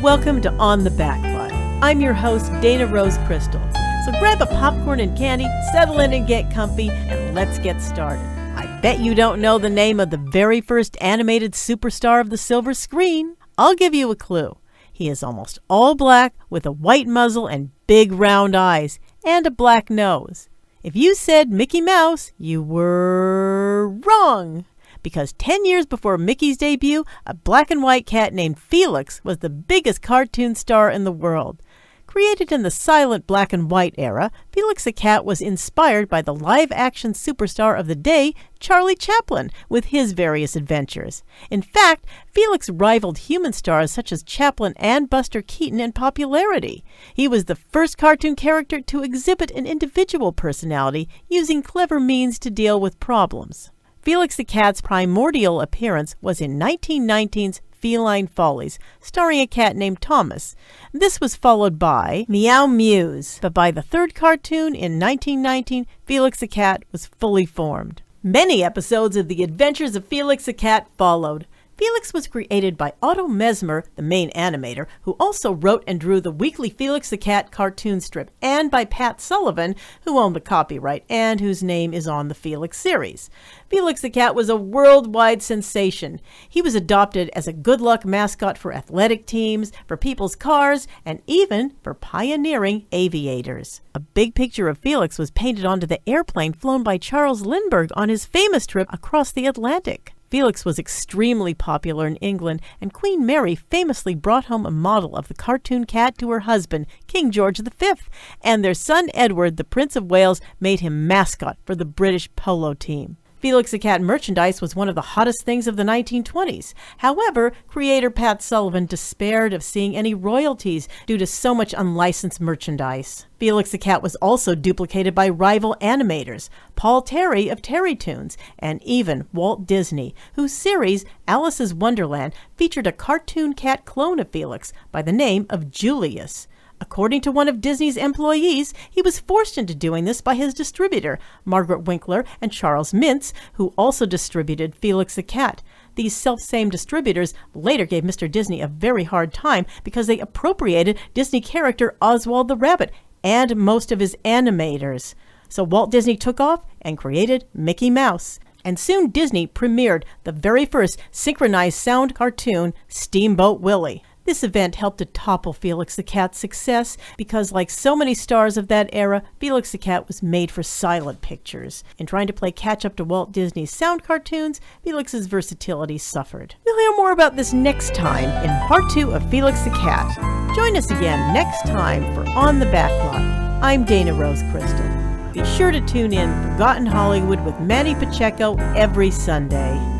Welcome to On the Backlot. I'm your host, Dana Rose Crystal. So grab a popcorn and candy, settle in and get comfy, and let's get started. I bet you don't know the name of the very first animated superstar of the silver screen. I'll give you a clue. He is almost all black with a white muzzle and big round eyes and a black nose. If you said Mickey Mouse, you were wrong. Because 10 years before Mickey's debut, a black and white cat named Felix was the biggest cartoon star in the world. Created in the silent black and white era, Felix the Cat was inspired by the live-action superstar of the day, Charlie Chaplin, with his various adventures. In fact, Felix rivaled human stars such as Chaplin and Buster Keaton in popularity. He was the first cartoon character to exhibit an individual personality, using clever means to deal with problems. Felix the Cat's primordial appearance was in 1919's Feline Follies, starring a cat named Thomas. This was followed by Meow Mews, but by the third cartoon in 1919, Felix the Cat was fully formed. Many episodes of The Adventures of Felix the Cat followed. Felix was created by Otto Mesmer, the main animator, who also wrote and drew the weekly Felix the Cat cartoon strip, and by Pat Sullivan, who owned the copyright and whose name is on the Felix series. Felix the Cat was a worldwide sensation. He was adopted as a good luck mascot for athletic teams, for people's cars, and even for pioneering aviators. A big picture of Felix was painted onto the airplane flown by Charles Lindbergh on his famous trip across the Atlantic. Felix was extremely popular in England, and Queen Mary famously brought home a model of the cartoon cat to her husband, King George V, and their son Edward, the Prince of Wales, made him mascot for the British polo team. Felix the Cat merchandise was one of the hottest things of the 1920s. However, creator Pat Sullivan despaired of seeing any royalties due to so much unlicensed merchandise. Felix the Cat was also duplicated by rival animators, Paul Terry of Terrytoons, and even Walt Disney, whose series Alice's Wonderland featured a cartoon cat clone of Felix by the name of Julius. According to one of Disney's employees, he was forced into doing this by his distributor, Margaret Winkler and Charles Mintz, who also distributed Felix the Cat. These self-same distributors later gave Mr. Disney a very hard time because they appropriated Disney character Oswald the Rabbit and most of his animators. So Walt Disney took off and created Mickey Mouse. And soon Disney premiered the very first synchronized sound cartoon, Steamboat Willie. This event helped to topple Felix the Cat's success because, like so many stars of that era, Felix the Cat was made for silent pictures. In trying to play catch-up to Walt Disney's sound cartoons, Felix's versatility suffered. You'll hear more about this next time in Part 2 of Felix the Cat. Join us again next time for On the Backlot. I'm Dana Rose Crystal. Be sure to tune in Forgotten Hollywood with Manny Pacheco every Sunday.